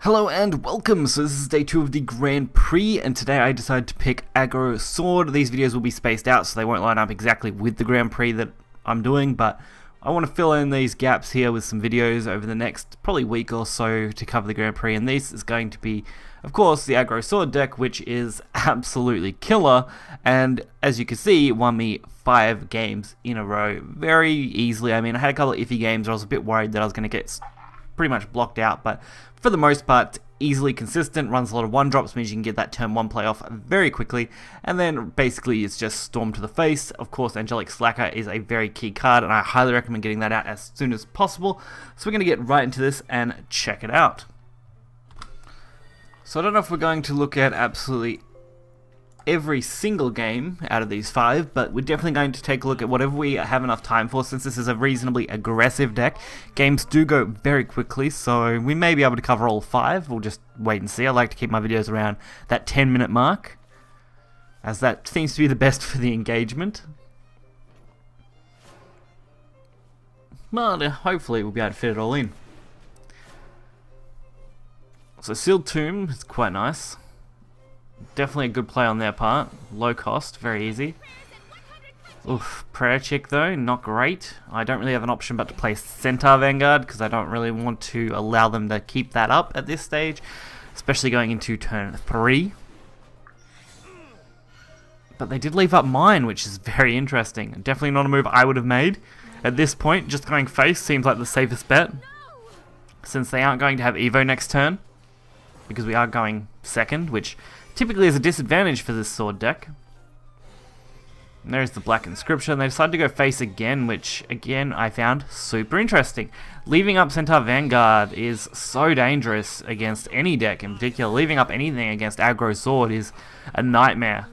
Hello and welcome! So this is day 2 of the Grand Prix, and today I decided to pick Aggro Sword. These videos will be spaced out so they won't line up exactly with the Grand Prix that I'm doing, but I want to fill in these gaps here with some videos over the next probably week or so to cover the Grand Prix, and this is going to be, of course, the Aggro Sword deck, which is absolutely killer, and as you can see, it won me 5 games in a row very easily. I mean, I had a couple of iffy games where I was a bit worried that I was going to get pretty much blocked out, but for the most part, easily consistent, runs a lot of 1-drops, means you can get that turn 1 play off very quickly, and then basically it's just Storm to the face. Of course, Angelic Slacker is a very key card, and I highly recommend getting that out as soon as possible. So we're going to get right into this and check it out. So I don't know if we're going to look at absolutely every single game out of these 5, but we're definitely going to take a look at whatever we have enough time for, since this is a reasonably aggressive deck. Games do go very quickly, so we may be able to cover all 5. We'll just wait and see. I like to keep my videos around that 10-minute mark, as that seems to be the best for the engagement. But hopefully we'll be able to fit it all in. So Sealed Tomb is quite nice. Definitely a good play on their part. Low cost, very easy. Oof, Prayer Chick though, not great. I don't really have an option but to play Centaur Vanguard, because I don't really want to allow them to keep that up at this stage, especially going into turn 3. But they did leave up Mine, which is very interesting. Definitely not a move I would have made at this point. Just going face seems like the safest bet, since they aren't going to have Evo next turn, because we are going second, which typically is a disadvantage for this sword deck. And there's the black inscription. They decided to go face again, which again I found super interesting. Leaving up Centaur Vanguard is so dangerous against any deck in particular. Leaving up anything against Aggro Sword is a nightmare,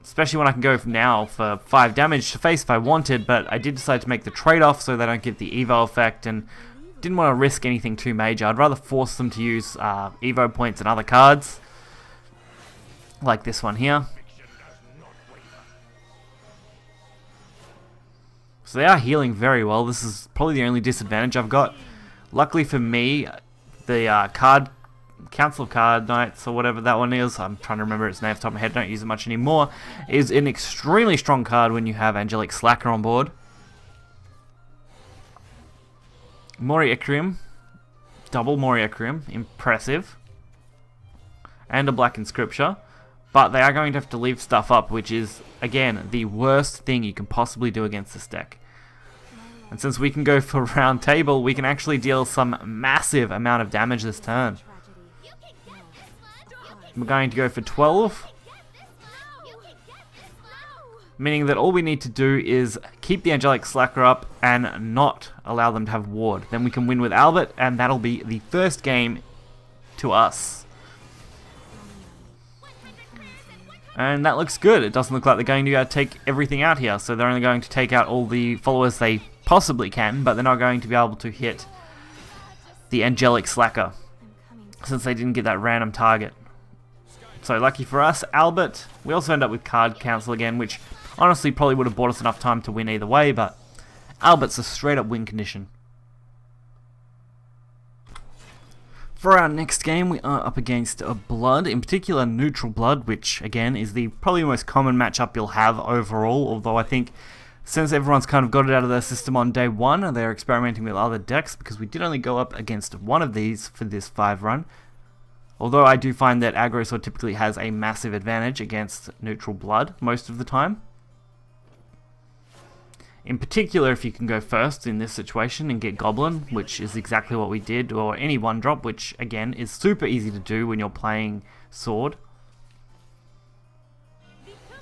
especially when I can go now for 5 damage to face if I wanted, but I did decide to make the trade-off so they don't get the Evo effect, and didn't want to risk anything too major. I'd rather force them to use Evo points and other cards, like this one here. So they are healing very well. This is probably the only disadvantage I've got. Luckily for me, the Council of Card Knights, or whatever that one is, I'm trying to remember its name off the top of my head, don't use it much anymore, is an extremely strong card when you have Angelic Slacker on board. Mori Ikrium, double Mori Ikrium, impressive. And a black inscription. But they are going to have to leave stuff up, which is, again, the worst thing you can possibly do against this deck. And since we can go for round table, we can actually deal some massive amount of damage this turn. We're going to go for 12. Meaning that all we need to do is keep the Angelic Slacker up and not allow them to have ward. Then we can win with Albert, and that'll be the first game to us. And that looks good. It doesn't look like they're going to take everything out here, so they're only going to take out all the followers they possibly can, but they're not going to be able to hit the Angelic Slacker, since they didn't get that random target. So lucky for us, Albert. We also end up with Card Council again, which honestly probably would have bought us enough time to win either way, but Albert's a straight up win condition. For our next game, we are up against a Blood, in particular Neutral Blood, which again is the probably most common matchup you'll have overall, although I think since everyone's kind of got it out of their system on day 1, they're experimenting with other decks, because we did only go up against one of these for this 5 run. Although I do find that Aggro Sword typically has a massive advantage against Neutral Blood most of the time. In particular, if you can go first in this situation and get Goblin, which is exactly what we did, or any 1-drop, which again is super easy to do when you're playing Sword.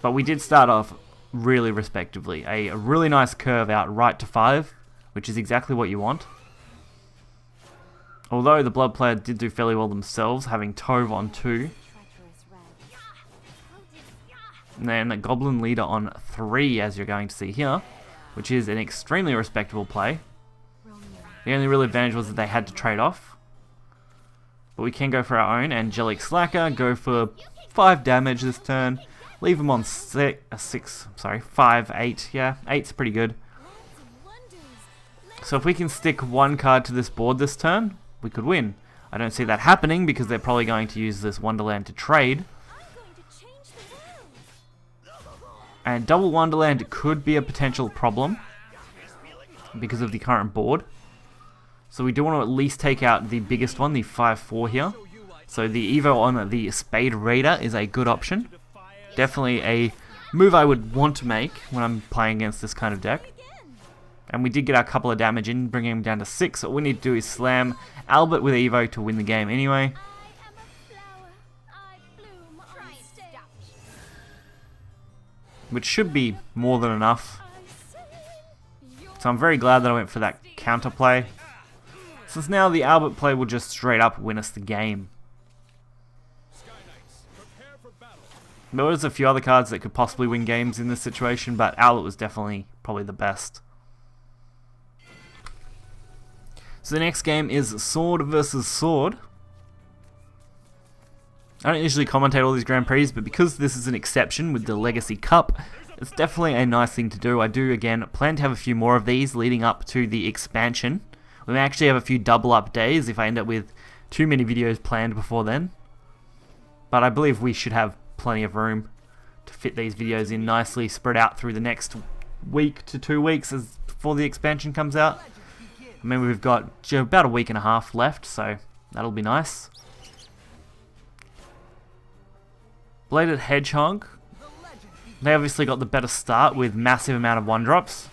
But we did start off really respectively. A really nice curve out right to 5, which is exactly what you want. Although the Blood player did do fairly well themselves, having Tove on 2. And then a Goblin Leader on 3, as you're going to see here, which is an extremely respectable play. The only real advantage was that they had to trade off. But we can go for our own Angelic Slacker, go for 5 damage this turn, leave them on 5, 8, yeah, 8's pretty good. So if we can stick one card to this board this turn, we could win. I don't see that happening because they're probably going to use this Wonderland to trade. And double Wonderland could be a potential problem because of the current board. So we do want to at least take out the biggest one, the 5/4 here. So the Evo on the Spade Raider is a good option. Definitely a move I would want to make when I'm playing against this kind of deck. And we did get our couple of damage in, bringing him down to 6. All we need to do is slam Albert with Evo to win the game anyway. Which should be more than enough. So I'm very glad that I went for that counterplay, since now the Albert play will just straight up win us the game. There was a few other cards that could possibly win games in this situation, but Albert was definitely probably the best. So the next game is Sword versus Sword. I don't usually commentate all these Grand Prix, but because this is an exception with the Legacy Cup, it's definitely a nice thing to do. I do, again, plan to have a few more of these leading up to the expansion. We may actually have a few double up days if I end up with too many videos planned before then. But I believe we should have plenty of room to fit these videos in nicely, spread out through the next week to 2 weeks before the expansion comes out. I mean, we've got about a week and a half left, so that'll be nice. Bladed Hedgehog. They obviously got the better start with massive amount of 1-drops.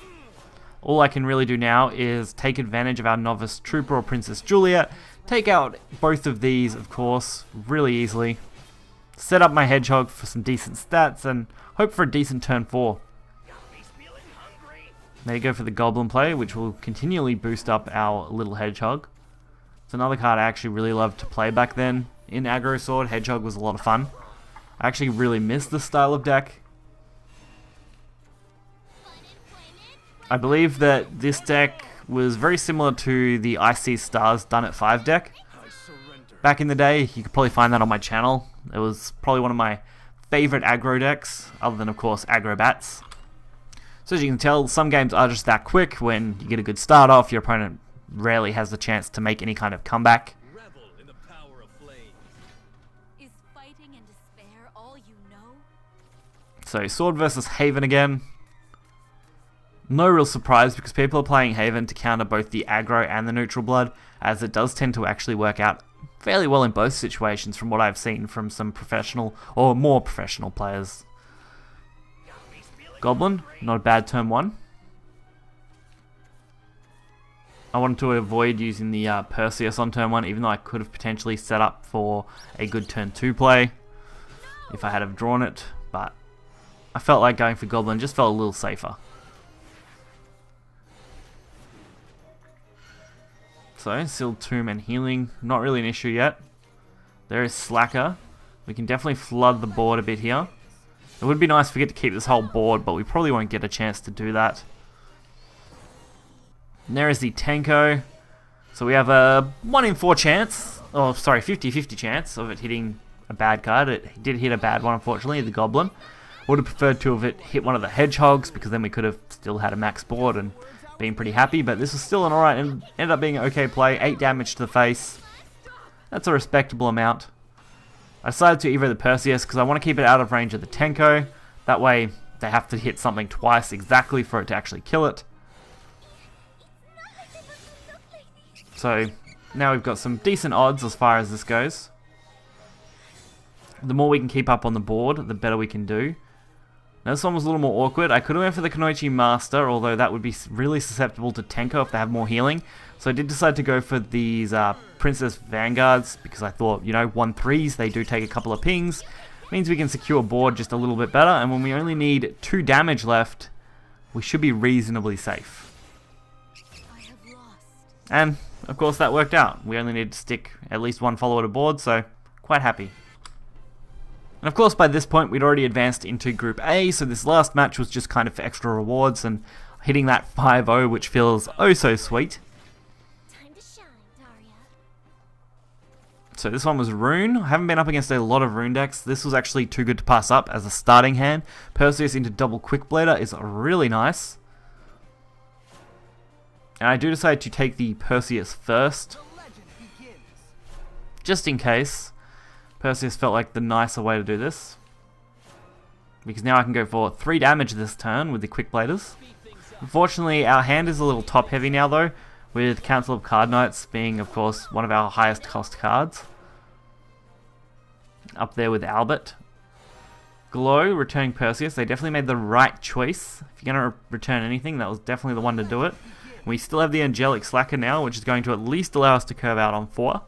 All I can really do now is take advantage of our Novice Trooper or Princess Juliet, take out both of these, of course, really easily, set up my Hedgehog for some decent stats, and hope for a decent turn 4. There you go for the Goblin play, which will continually boost up our little Hedgehog. It's another card I actually really loved to play back then. In Aggro Sword, Hedgehog was a lot of fun. I actually really miss this style of deck. I believe that this deck was very similar to the Icy Stars Done at 5 deck. Back in the day, you could probably find that on my channel. It was probably one of my favorite aggro decks, other than, of course, Aggro Bats. So as you can tell, some games are just that quick. When you get a good start off, your opponent rarely has the chance to make any kind of comeback. So Sword versus Haven again. No real surprise because people are playing Haven to counter both the aggro and the neutral blood, as it does tend to actually work out fairly well in both situations from what I've seen from some professional or more professional players. Goblin, not a bad turn 1. I wanted to avoid using the Perseus on turn 1, even though I could have potentially set up for a good turn 2 play if I had have drawn it, but I felt like going for Goblin just felt a little safer. So, Sealed Tomb and Healing, not really an issue yet. There is Slacker. We can definitely flood the board a bit here. It would be nice if we get to keep this whole board, but we probably won't get a chance to do that. And there is the Tenko. So we have a 1 in 4 chance, oh sorry, 50-50 chance of it hitting a bad card. It did hit a bad one, unfortunately, the Goblin. Would have preferred to have it hit one of the Hedgehogs, because then we could have still had a max board and been pretty happy, but this was still an alright and ended up being an okay play. 8 damage to the face. That's a respectable amount. I decided to Evo the Perseus because I want to keep it out of range of the Tenko. That way they have to hit something twice exactly for it to actually kill it. So now we've got some decent odds as far as this goes. The more we can keep up on the board, the better we can do. Now this one was a little more awkward. I could have went for the Kunoichi Master, although that would be really susceptible to Tenko if they have more healing. So I did decide to go for these Princess Vanguards, because I thought, you know, 1/3s, they do take a couple of pings. Means we can secure board just a little bit better, and when we only need 2 damage left, we should be reasonably safe. And, of course, that worked out. We only need to stick at least 1 follower to board, so quite happy. And of course, by this point, we'd already advanced into Group A, so this last match was just kind of for extra rewards and hitting that 5-0, which feels oh so sweet. Time to shine, Daria. So this one was Rune. I haven't been up against a lot of Rune decks. This was actually too good to pass up as a starting hand. Perseus into double Quick Blader is really nice. And I do decide to take the Perseus first. just in case, Perseus felt like the nicer way to do this. Because now I can go for 3 damage this turn with the Quick Bladers. Unfortunately, our hand is a little top heavy now though, with Council of Card Knights being, of course, one of our highest cost cards. Up there with Albert. Glow, returning Perseus, they definitely made the right choice. If you're going to return anything, that was definitely the one to do it. We still have the Angelic Slacker now, which is going to at least allow us to curve out on 4.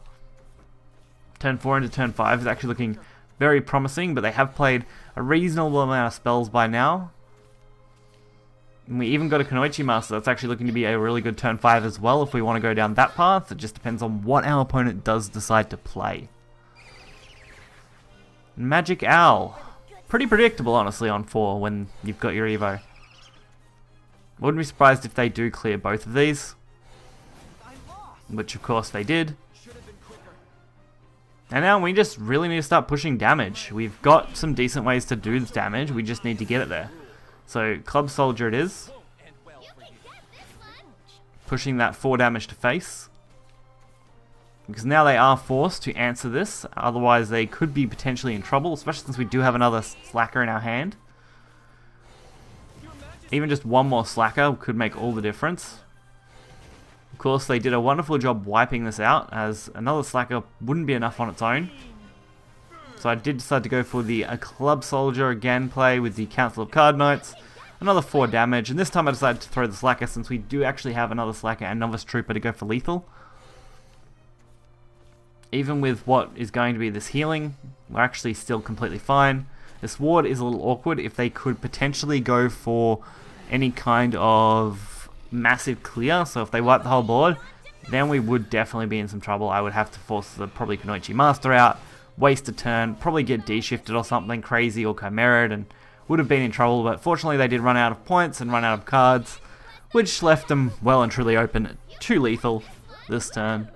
Turn 4 into turn 5 is actually looking very promising, but they have played a reasonable amount of spells by now. And we even got a Kunoichi Master that's actually looking to be a really good turn 5 as well if we want to go down that path. It just depends on what our opponent does decide to play. Magic Owl. Pretty predictable, honestly, on 4 when you've got your Evo. Wouldn't be surprised if they do clear both of these. Which, of course, they did. And now we just really need to start pushing damage. We've got some decent ways to do this damage, we just need to get it there. So, Club Soldier it is. Pushing that 4 damage to face. Because now they are forced to answer this, otherwise they could be potentially in trouble, especially since we do have another Slacker in our hand. Even just one more Slacker could make all the difference. Of course, they did a wonderful job wiping this out, as another Slacker wouldn't be enough on its own. So I did decide to go for the Club Soldier again play with the Council of Card Knights. Another 4 damage, and this time I decided to throw the Slacker since we do actually have another Slacker and Novice Trooper to go for lethal. Even with what is going to be this healing, we're actually still completely fine. This ward is a little awkward. If they could potentially go for any kind of massive clear, so if they wipe the whole board, then we would definitely be in some trouble. I would have to force the probably Kunoichi Master out, waste a turn, probably get de-shifted or something crazy or Chimeraed, and would have been in trouble. But fortunately they did run out of points and run out of cards, which left them well and truly open to lethal this turn.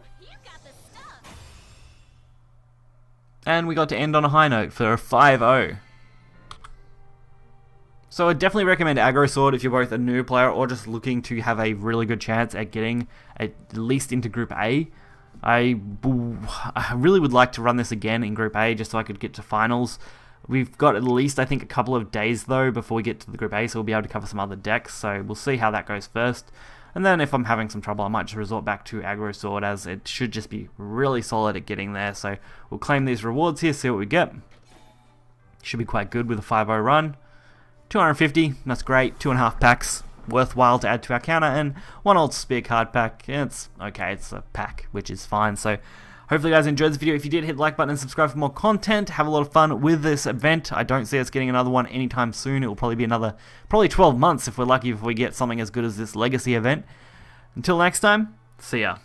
And we got to end on a high note for a 5-0. So I definitely recommend Aggro Sword if you're both a new player or just looking to have a really good chance at getting at least into Group A. I really would like to run this again in Group A just so I could get to finals. We've got at least, I think, a couple of days though before we get to the Group A, so we'll be able to cover some other decks, so we'll see how that goes first. And then if I'm having some trouble, I might just resort back to Aggro Sword, as it should just be really solid at getting there. So we'll claim these rewards here, see what we get. Should be quite good with a 5-0 run. 250, that's great. 2.5 packs, worthwhile to add to our counter, and 1 Altersphere card pack. It's okay, it's a pack, which is fine. So hopefully you guys enjoyed this video. If you did, hit the like button and subscribe for more content. Have a lot of fun with this event. I don't see us getting another one anytime soon. It will probably be probably 12 months if we're lucky, if we get something as good as this Legacy event. Until next time, see ya.